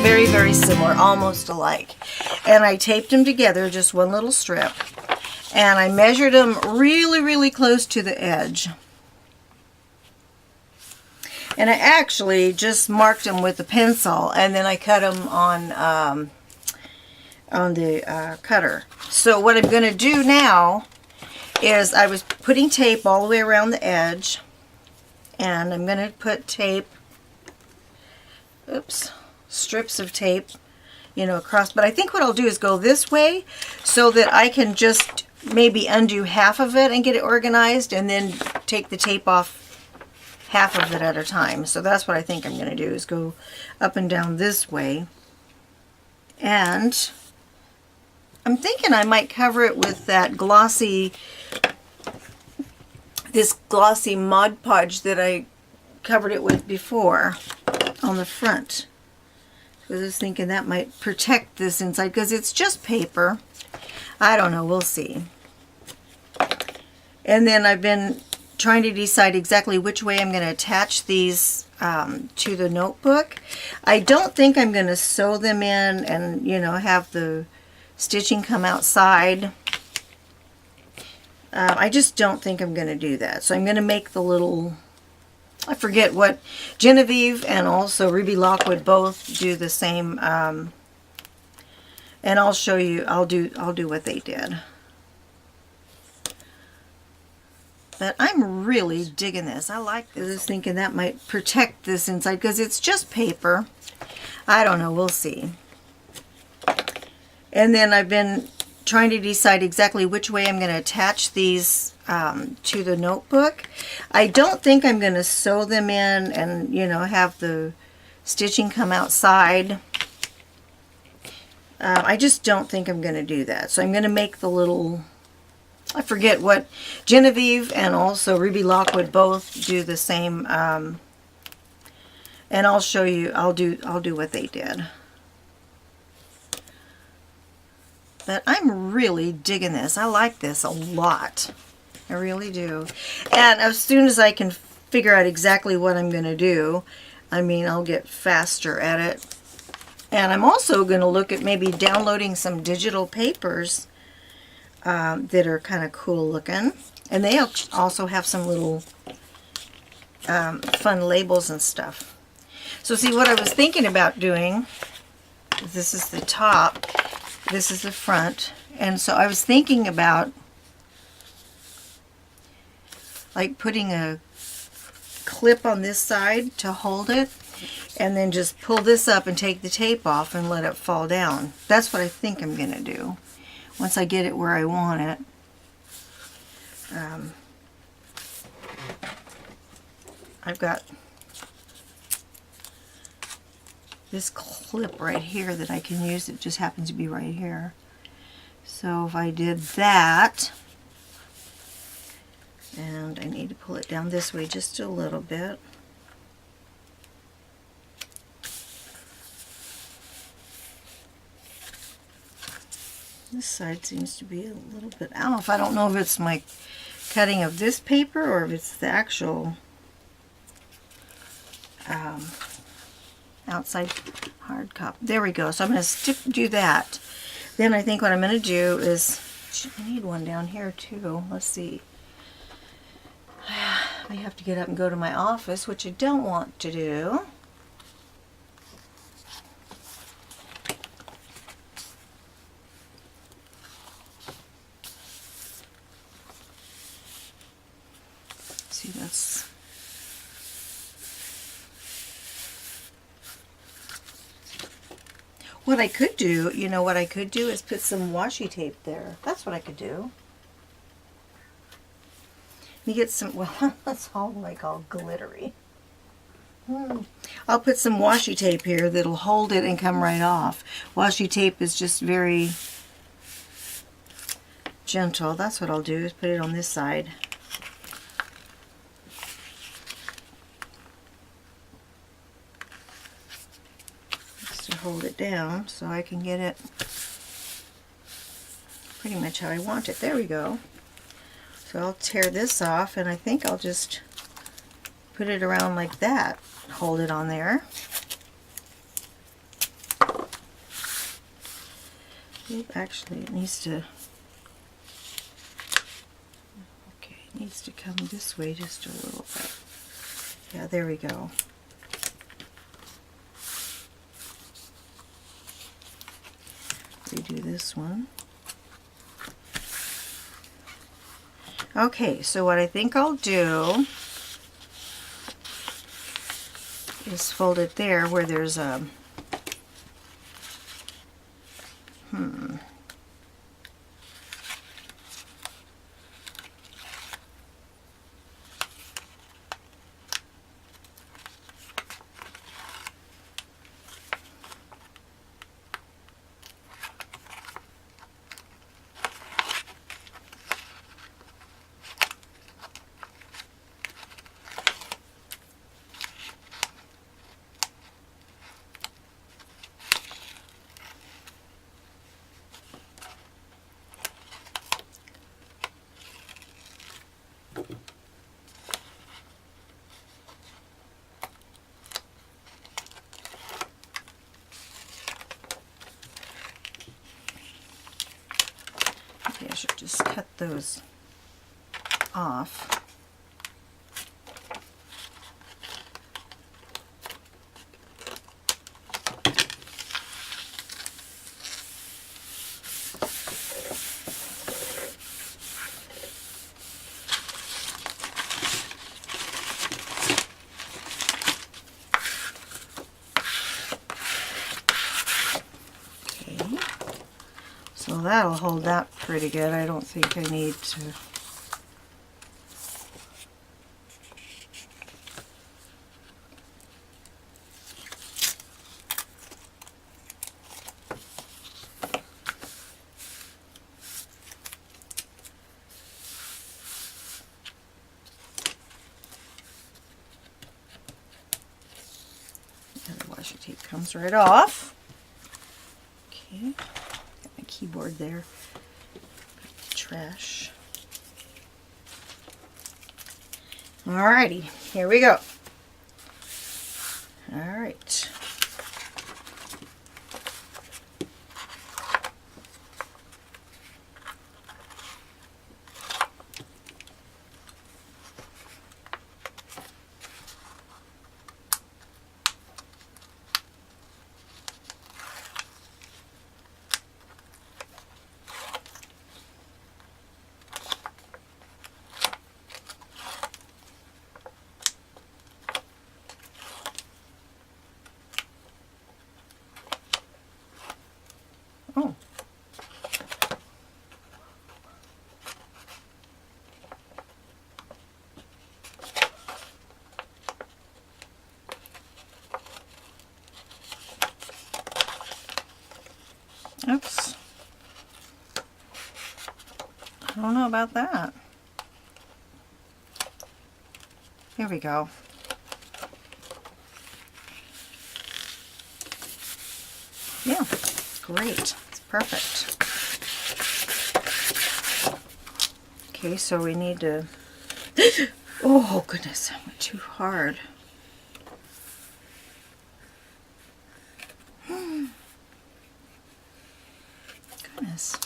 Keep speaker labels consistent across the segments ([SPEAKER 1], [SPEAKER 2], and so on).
[SPEAKER 1] very, very similar, almost alike. And I taped them together, just one little strip. And I measured them really, really close to the edge. And I actually just marked them with a pencil, and then I cut them on the cutter. So what I'm going to do now is I was putting tape all the way around the edge, and I'm going to put tape, strips of tape, you know, across. But I think what I'll do is go this way so that I can just maybe undo half of it and get it organized, and then take the tape off half of it at a time. So that's what I think I'm going to do, is go up and down this way. And I'm thinking I might cover it with that glossy, this glossy Mod Podge that I covered it with before on the front. So I was thinking that might protect this inside, because it's just paper. I don't know, we'll see. And then I've been trying to decide exactly which way I'm going to attach these to the notebook. I don't think I'm going to sew them in and, you know, have the stitching come outside. I just don't think I'm going to do that. So I'm going to make the little, I forget what, Genevieve and also Ruby Lockwood both do the same, and I'll show you, I'll do what they did. But I'm really digging this. I like this. I was thinking that might protect this inside, because it's just paper. I don't know, we'll see. And then I've been trying to decide exactly which way I'm going to attach these to the notebook. I don't think I'm going to sew them in and, you know, have the stitching come outside. I just don't think I'm going to do that. So I'm going to make the little, I forget what, Genevieve and also Ruby Lockwood both do the same, and I'll show you, I'll do what they did. But I'm really digging this. I like this a lot. I really do. And as soon as I can figure out exactly what I'm going to do, I mean, I'll get faster at it. And I'm also going to look at maybe downloading some digital papers that are kind of cool looking. And they also have some little fun labels and stuff. So see, what I was thinking about doing, this is the top, this is the front, and so I was thinking about like putting a clip on this side to hold it, and then just pull this up and take the tape off and let it fall down. That's what I think I'm going to do once I get it where I want it. I've got this clip right here that I can use. It just happens to be right here. So if I did that, and I need to pull it down this way just a little bit. This side seems to be a little bit, I don't know if it's my cutting of this paper or if it's the actual outside hard copy. There we go. So I'm going to do that. Then I think what I'm going to do is, I need one down here too. Let's see. I have to get up and go to my office, which I don't want to do. See, that's what I could do. You know what I could do is put some washi tape there. That's what I could do. Let me get some, well, that's all like all glittery. I'll put some washi tape here that'll hold it and come right off. Washi tape is just very gentle. That's what I'll do, is put it on this side. Just to hold it down so I can get it pretty much how I want it. There we go. So I'll tear this off, and I think I'll just put it around like that. Hold it on there. Actually, it needs to, okay, it needs to come this way just a little bit. Yeah, there we go. Redo this one. Okay, so what I think I'll do is fold it there where there's a I should just cut those off. So that'll hold that pretty good. I don't think I need to. And the washi tape comes right off. Okay. Keyboard there. Trash. Alrighty, here we go. Alright. Oh. Oops. I don't know about that. Here we go. Yeah, great. It's perfect. Okay, so we need to... Oh, goodness, I went too hard. Goodness.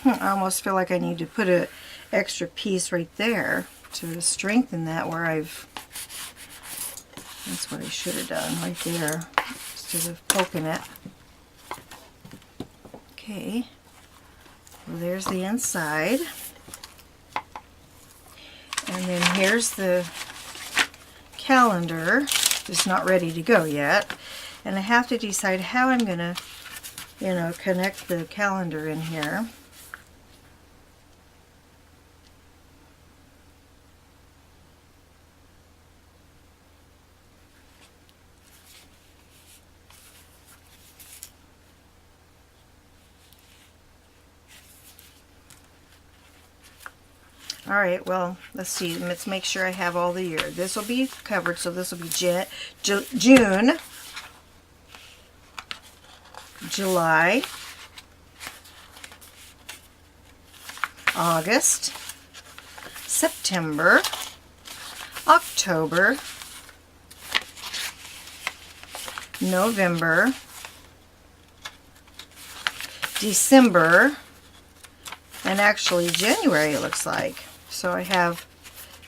[SPEAKER 1] I almost feel like I need to put an extra piece right there to strengthen that where I've... That's what I should have done right there instead of poking it. Okay, well, there's the inside. And then here's the calendar. It's not ready to go yet. And I have to decide how I'm going to, connect the calendar in here. Alright, well, let's see. Let's make sure I have all the year. This will be covered, so this will be June, July, August, September, October, November, December, and actually January it looks like. So I have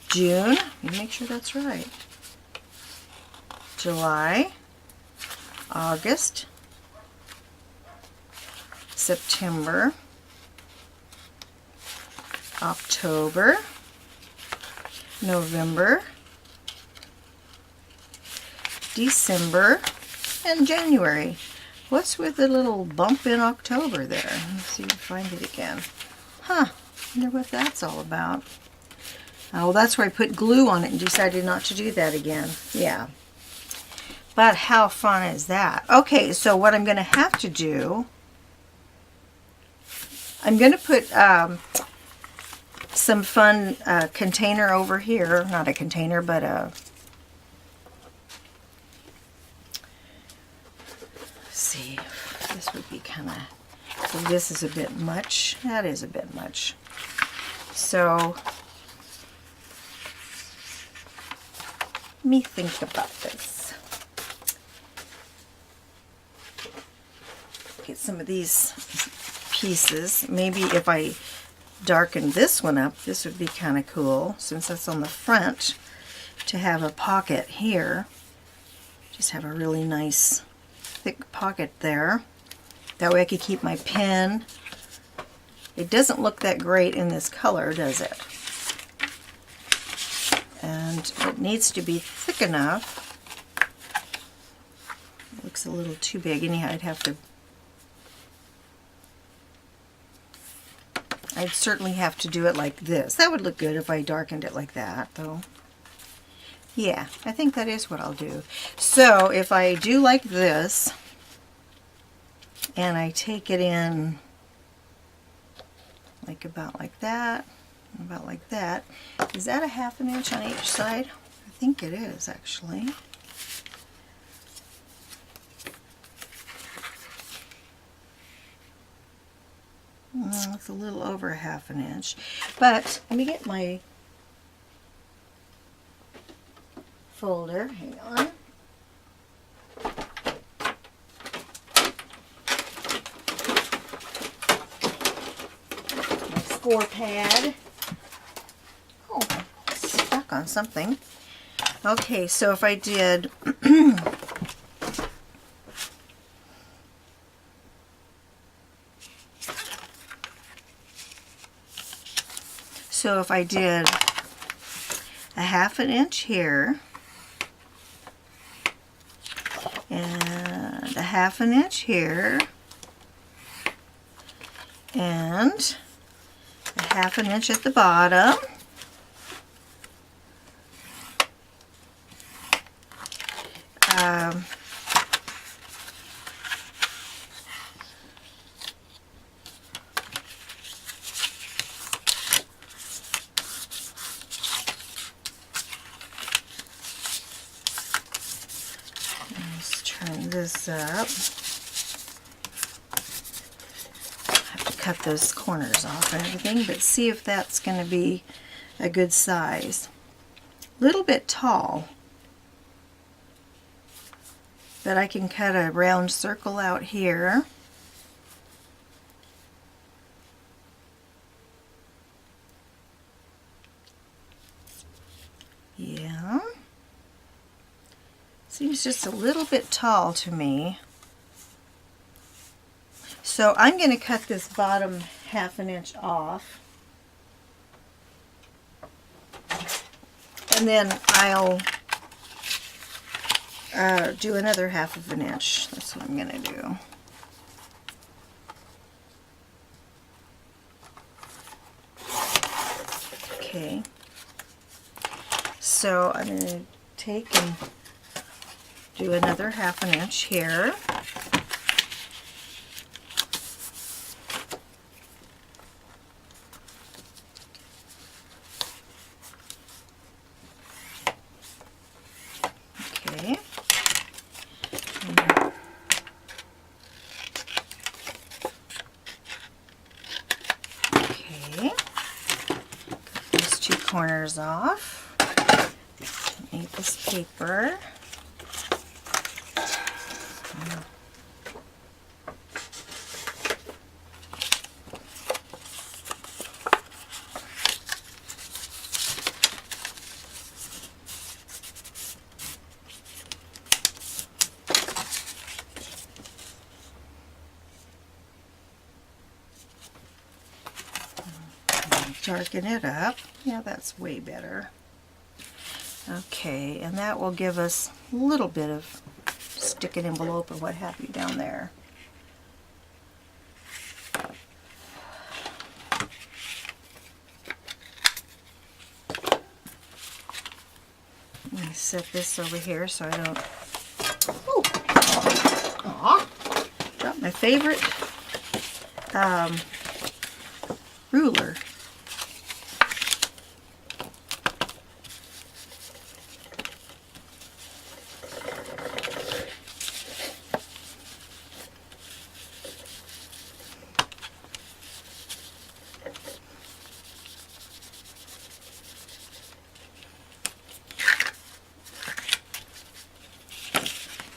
[SPEAKER 1] June, let me make sure that's right, July, August, September, October, November, December, and January. What's with the little bump in October there? Let's see if I find it again. Huh, I wonder what that's all about. Oh, that's where I put glue on it and decided not to do that again. Yeah. But how fun is that? Okay, so what I'm going to have to do, I'm going to put some fun container over here. Not a container, but a... Let's see, this would be kind of... So this is a bit much. That is a bit much. So... let me think about this. Get some of these pieces. Maybe if I darken this one up, this would be kind of cool, since that's on the front, to have a pocket here. Just have a really nice thick pocket there. That way I could keep my pen. It doesn't look that great in this color, does it? And it needs to be thick enough. It looks a little too big. Anyhow, I'd certainly have to do it like this. That would look good if I darkened it like that, though. Yeah, I think that is what I'll do. So if I do like this, and I take it in like about like that, about like that. Is that a 1/2 inch on each side? I think it is, actually. It's a little over a 1/2 inch. But let me get my folder. Hang on. My score pad. Oh, it's stuck on something. Okay, so if I did so if I did a 1/2 inch here and a 1/2 inch here and a 1/2 inch at the bottom, let's turn this up. I have to cut those corners off and everything, but see if that's going to be a good size. A little bit tall, but I can cut a round circle out here. Yeah. Seems just a little bit tall to me. So I'm going to cut this bottom 1/2 inch off. And then I'll do another 1/2 inch. That's what I'm going to do. Okay. So I'm going to take and do another 1/2 inch here. Okay. Okay. Cut these two corners off. Need this paper. Darken it up. Yeah, that's way better. Okay, and that will give us a little bit of stick an envelope or what have you down there. Let me set this over here so I don't... Ooh. Aw. Got my favorite ruler.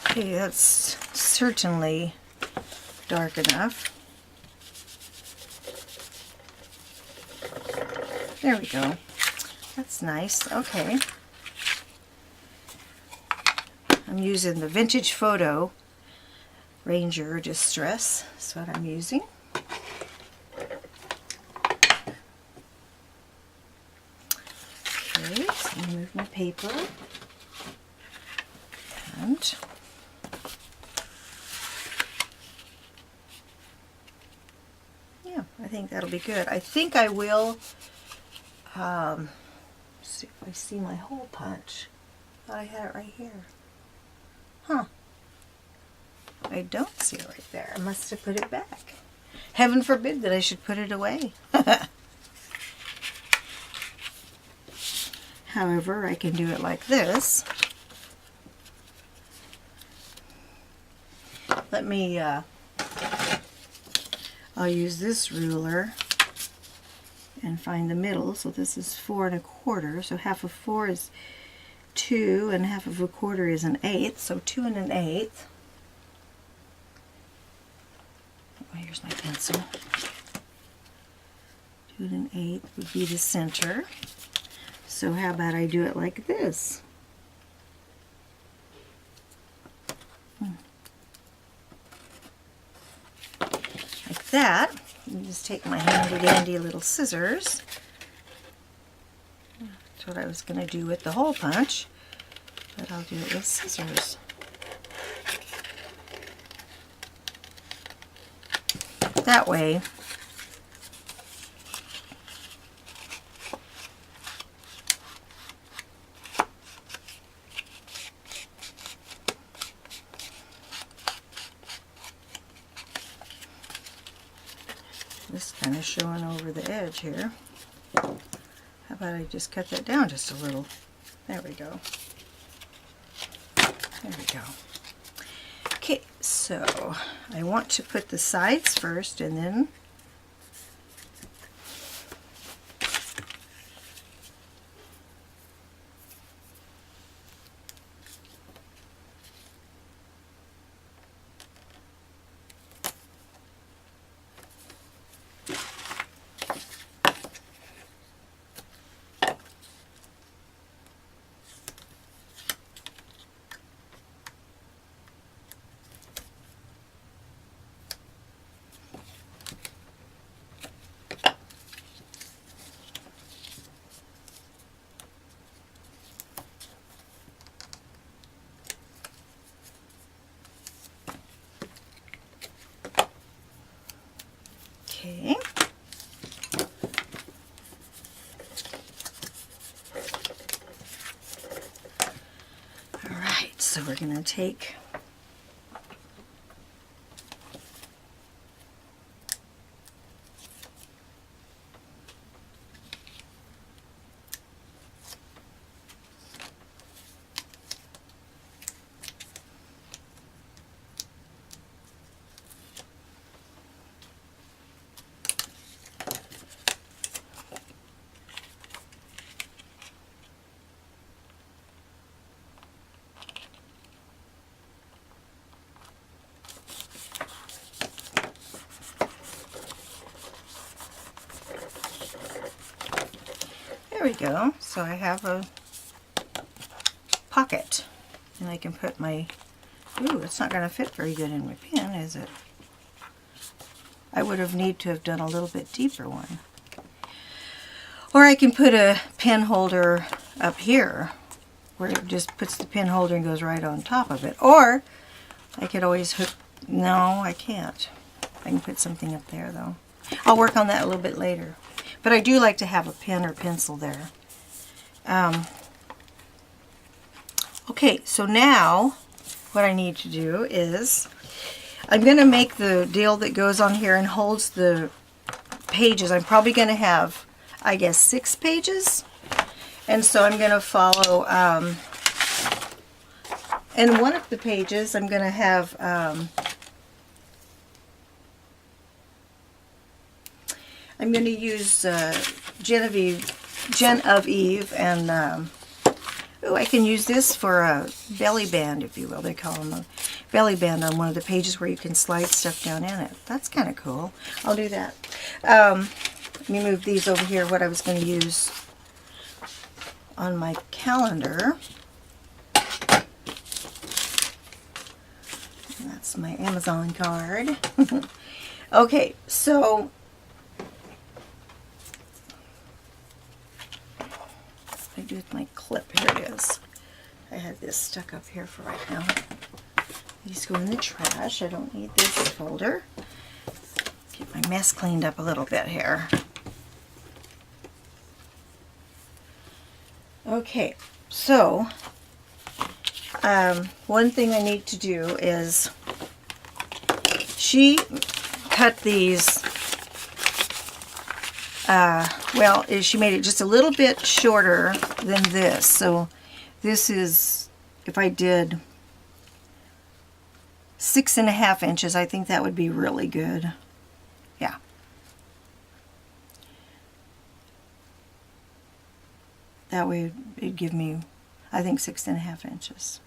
[SPEAKER 1] Okay, that's certainly dark enough. There we go. That's nice. Okay. I'm using the Vintage Photo Ranger Distress. That's what I'm using. Okay, so move my paper. And yeah, I think that'll be good. I think I will see if I see my hole punch. Thought I had it right here. Huh. I don't see it right there. I must have put it back. Heaven forbid that I should put it away. However, I can do it like this. Let me, I'll use this ruler and find the middle. So this is 4 1/4. So half of 4 is 2 and half of 1/4 is 1/8. So 2 1/8. Oh, here's my pencil. 2 1/8 would be the center. So how about I do it like this? Like that. And just take my handy dandy little scissors. That's what I was going to do with the hole punch, but I'll do it with scissors. That way this kind of showing over the edge here. How about I just cut that down just a little? There we go. There we go. Okay, so I want to put the sides first and then okay. All right, so we're going to take we go. So I have a pocket, and I can put my, ooh, it's not going to fit very good in my pen, is it? I would have need to have done a little bit deeper one. Or I can put a pen holder up here where it just puts the pen holder and goes right on top of it. Or I could always hook, no, I can't. I can put something up there though. I'll work on that a little bit later. But I do like to have a pen or pencil there. Okay, so now what I need to do is I'm going to make the deal that goes on here and holds the pages. I'm probably going to have, I guess, 6 pages. And so I'm going to follow, and one of the pages I'm going to have, I'm going to use Genevieve, and ooh, I can use this for a belly band, if you will. They call them a belly band on one of the pages where you can slide stuff down in it. That's kind of cool. I'll do that. Let me move these over here, what I was going to use on my calendar. That's my Amazon card. Okay, so I do with my clip. Here it is. I had this stuck up here for right now. These go in the trash. I don't need this folder. Get my mess cleaned up a little bit here. Okay, so one thing I need to do is, she cut these, well, she made it just a little bit shorter than this. So this is, if I did 6.5 inches, I think that would be really good. Yeah. That way it'd give me, I think, 6.5 inches.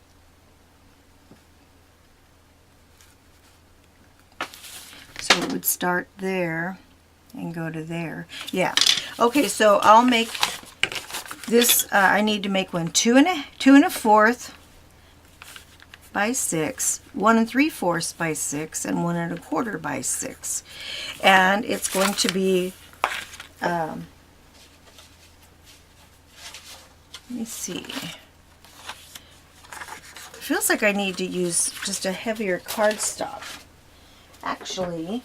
[SPEAKER 1] So it would start there and go to there. Yeah. Okay, so I'll make this, I need to make one 2 1/4 by 6, 1 3/4 by 6, and 1 1/4 by 6. And it's going to be, let me see. It feels like I need to use just a heavier cardstock. Actually,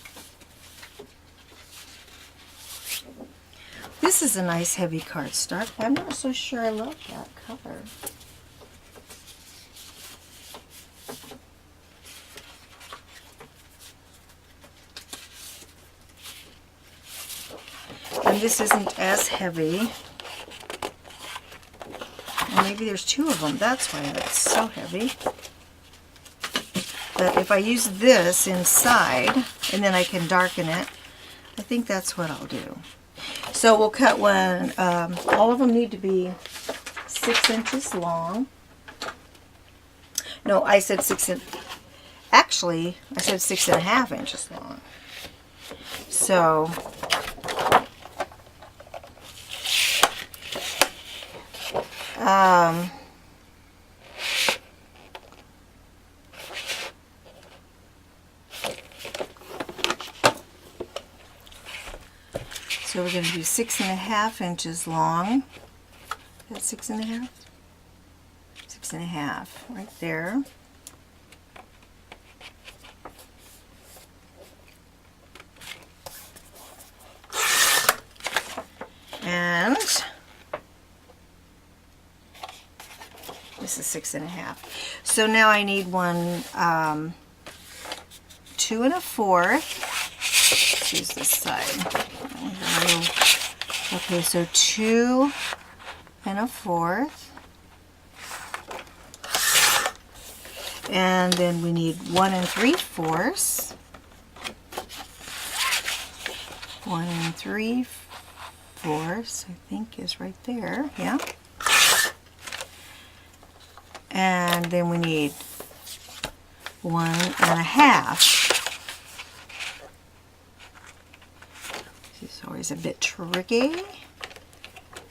[SPEAKER 1] this is a nice heavy cardstock. I'm not so sure I love that color. And this isn't as heavy. And maybe there's 2 of them. That's why it's so heavy. But if I use this inside, and then I can darken it, I think that's what I'll do. So we'll cut one, all of them need to be 6 inches long. No, I said 6 inches. Actually, I said 6.5 inches long. So, so we're going to do 6.5 inches long. That's 6.5? 6.5 right there. And this is 6.5. So now I need one 2 1/4. Let's use this side. Okay, so 2 1/4. And then we need 1 3/4. 1 3/4, I think, is right there. Yeah. And then we need 1 1/2. This is always a bit tricky.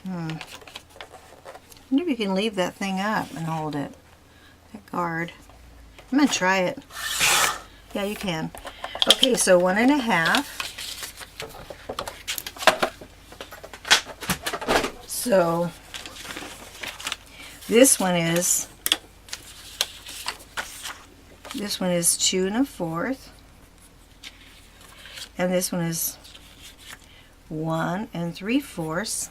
[SPEAKER 1] wonder if you can leave that thing up and hold it. That guard. I'm going to try it. Yeah, you can. Okay, so 1.5. So this one is 2 1/4, and this one is 1 3/4,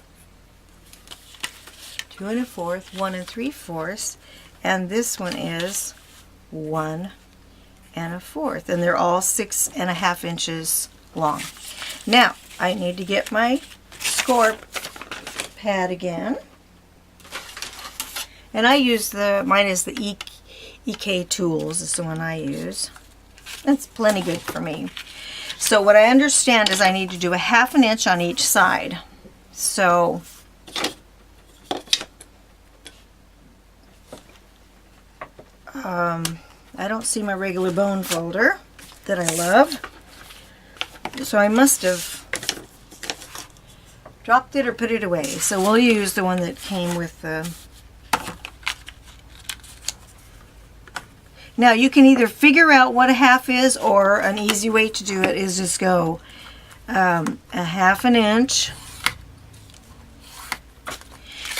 [SPEAKER 1] 2 1/4, 1 3/4, and this one is 1 1/4, and they're all 6.5 inches long. Now I need to get my score pad again, and I use mine is the EK Tools is the one I use. That's plenty good for me. So what I understand is I need to do a 1/2 inch on each side. So I don't see my regular bone folder that I love, so I must have dropped it or put it away. So we'll use the one that came with the... Now you can either figure out what a 1/2 is, or an easy way to do it is just go a 1/2 inch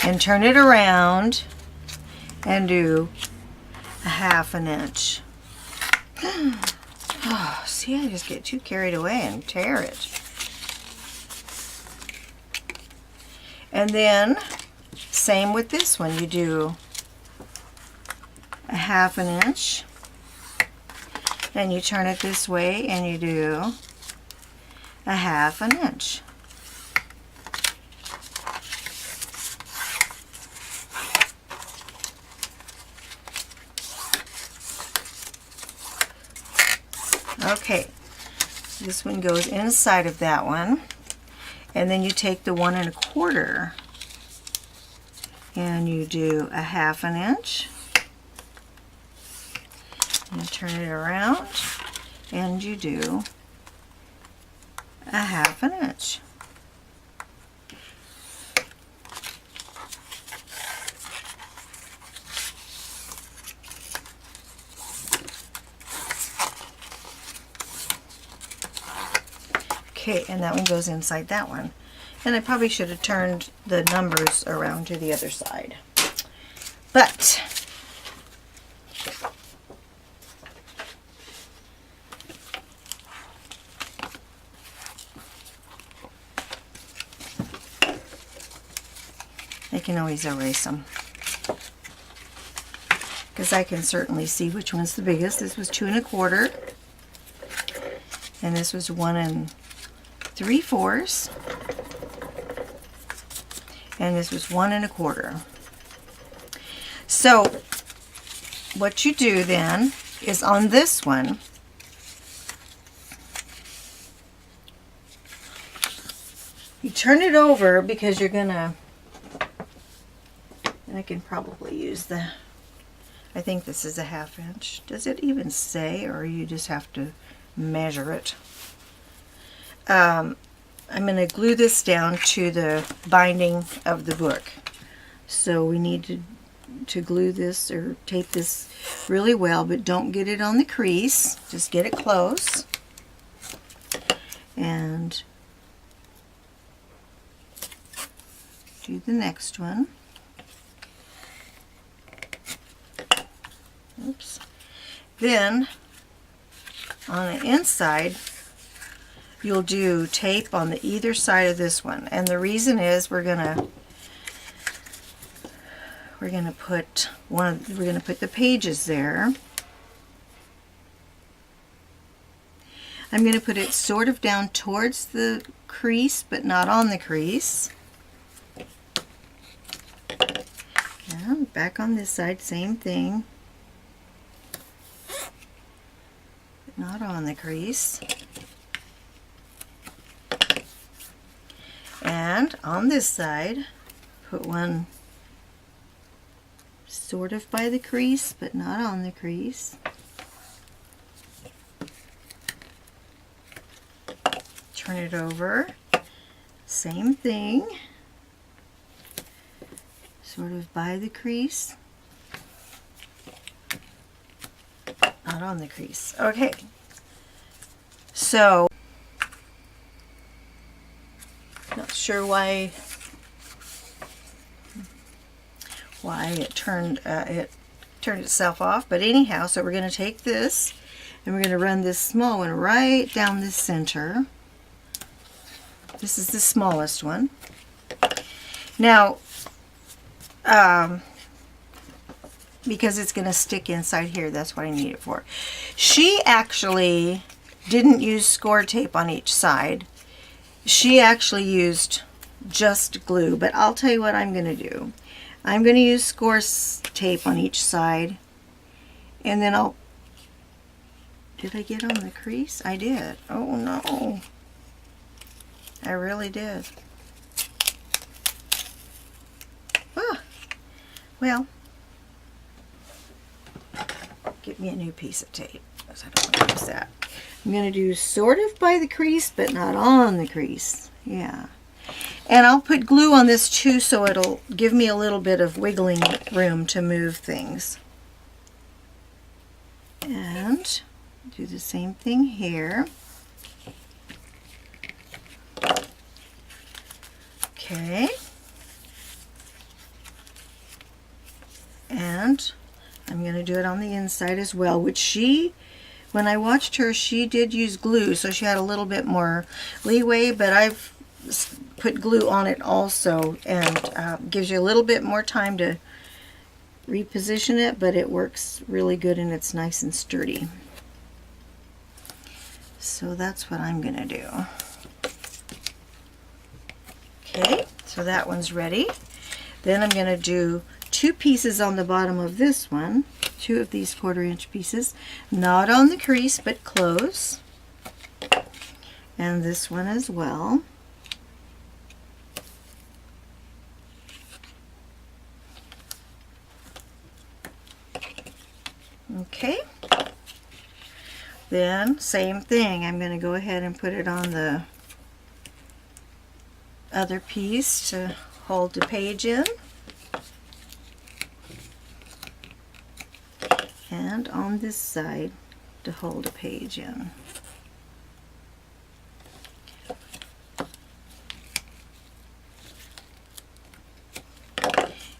[SPEAKER 1] and turn it around and do a 1/2 inch. Oh, see, I just get too carried away and tear it. And then same with this one, you do a 1/2 inch and you turn it this way and you do a 1/2 inch. Okay, this one goes inside of that one, and then you take the 1 1/4 and you do a 1/2 inch. And turn it around and you do a 1/2 inch. Okay, and that one goes inside that one. And I probably should have turned the numbers around to the other side. But I can always erase them, because I can certainly see which one's the biggest. This was 2 1/4, and this was 1 3/4, and this was 1 1/4. So what you do then is on this one, you turn it over, because you're gonna, and I can probably use I think this is a 1/2 inch. Does it even say, or you just have to measure it? I'm going to glue this down to the binding of the book. So we need to glue this or tape this really well, but don't get it on the crease. Just get it close. And do the next one. Oops. Then on the inside, you'll do tape on the either side of this one, and the reason is we're gonna put the pages there. I'm gonna put it sort of down towards the crease, but not on the crease. And back on this side, same thing, but not on the crease. And on this side, put one sort of by the crease, but not on the crease. Turn it over, same thing. sort of by the crease. Not on the crease. Okay. So, not sure why it turned itself off, but anyhow, so we're going to take this and we're going to run this small one right down the center. This is the smallest one. Now, because it's going to stick inside here, that's what I need it for. She actually didn't use score tape on each side. She actually used just glue, but I'll tell you what I'm going to do. I'm going to use score tape on each side, and then I'll... Did I get on the crease? I did. Oh no. I really did. Ah, well, get me a new piece of tape, because I don't want to use that. I'm going to do sort of by the crease, but not on the crease. Yeah. And I'll put glue on this too, so it'll give me a little bit of wiggling room to move things. And do the same thing here. Okay. And I'm going to do it on the inside as well, which when I watched her, she did use glue, so she had a little bit more leeway, but I've put glue on it also, and gives you a little bit more time to reposition it, but it works really good and it's nice and sturdy. So that's what I'm going to do. Okay, so that one's ready. Then I'm going to do 2 pieces on the bottom of this one, 2 of these 1/4 inch pieces, not on the crease but close, and this one as well. Okay, then same thing, I'm going to go ahead and put it on the other piece to hold the page in, and on this side to hold a page in.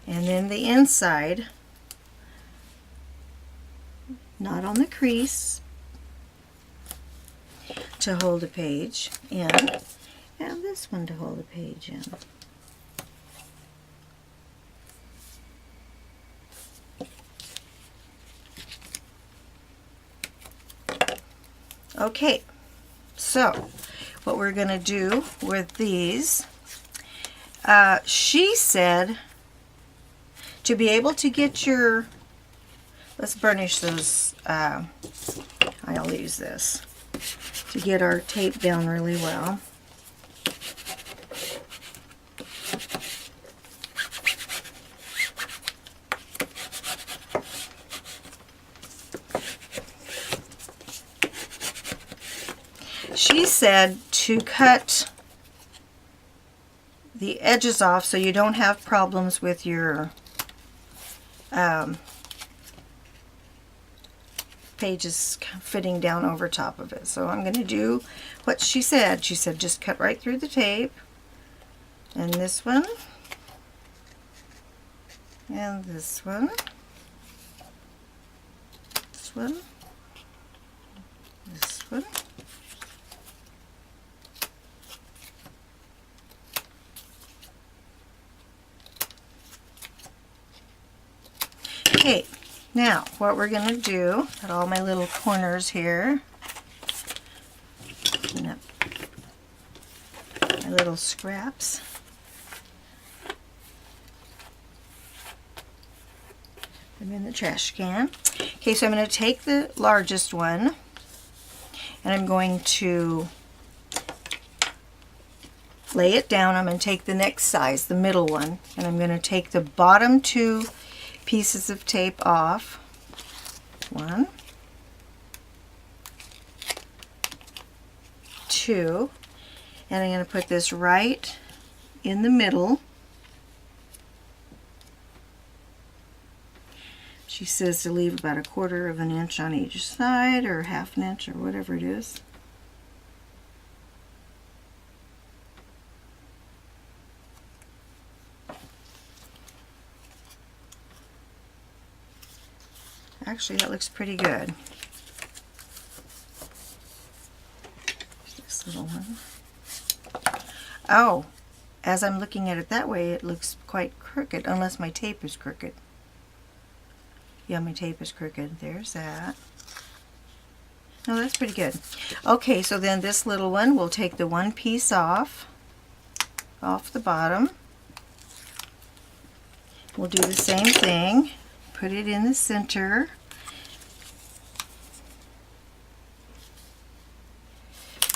[SPEAKER 1] And then the inside, not on the crease, to hold a page in, and this one to hold a page in. Okay, so what we're going to do with these, she said to be able to get your, let's burnish those, I'll use this to get our tape down really well. She said to cut the edges off so you don't have problems with your pages fitting down over top of it. So I'm going to do what she said. She said just cut right through the tape, and this one, and this one, this one, this one. Okay, now what we're going to do at all my little corners here, clean up my little scraps. Put them in the trash can. Okay, so I'm going to take the largest one and I'm going to lay it down. I'm going to take the next size, the middle one, and I'm going to take the bottom 2 pieces of tape off. 1, 2, and I'm going to put this right in the middle, She says to leave about 1/4 of an inch on each side, or 1/2 inch, or whatever it is. Actually, that looks pretty good. This little one. Oh, as I'm looking at it that way, it looks quite crooked, unless my tape is crooked. Yeah, my tape is crooked. There's that. No, that's pretty good. Okay, so then this little one, we'll take the one piece off the bottom. We'll do the same thing. Put it in the center.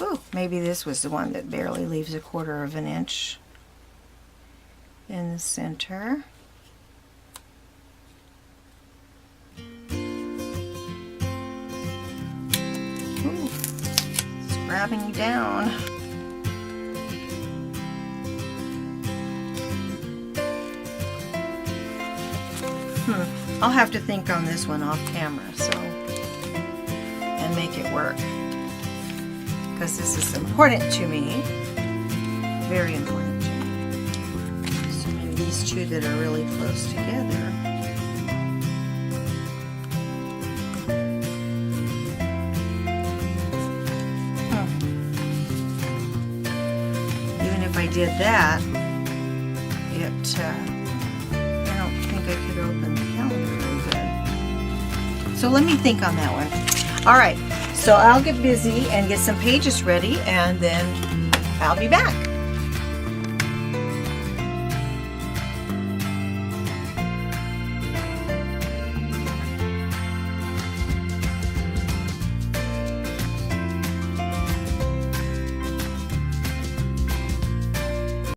[SPEAKER 1] Ooh, maybe this was the one that barely leaves 1/4 of an inch in the center. Ooh, it's grabbing you down. I'll have to think on this one off camera, and make it work, because this is important to me, very important to me. So maybe these two that are really close together. Even if I did that, I don't think I could open the calendar really good. So let me think on that one. All right, so I'll get busy and get some pages ready, and then I'll be back.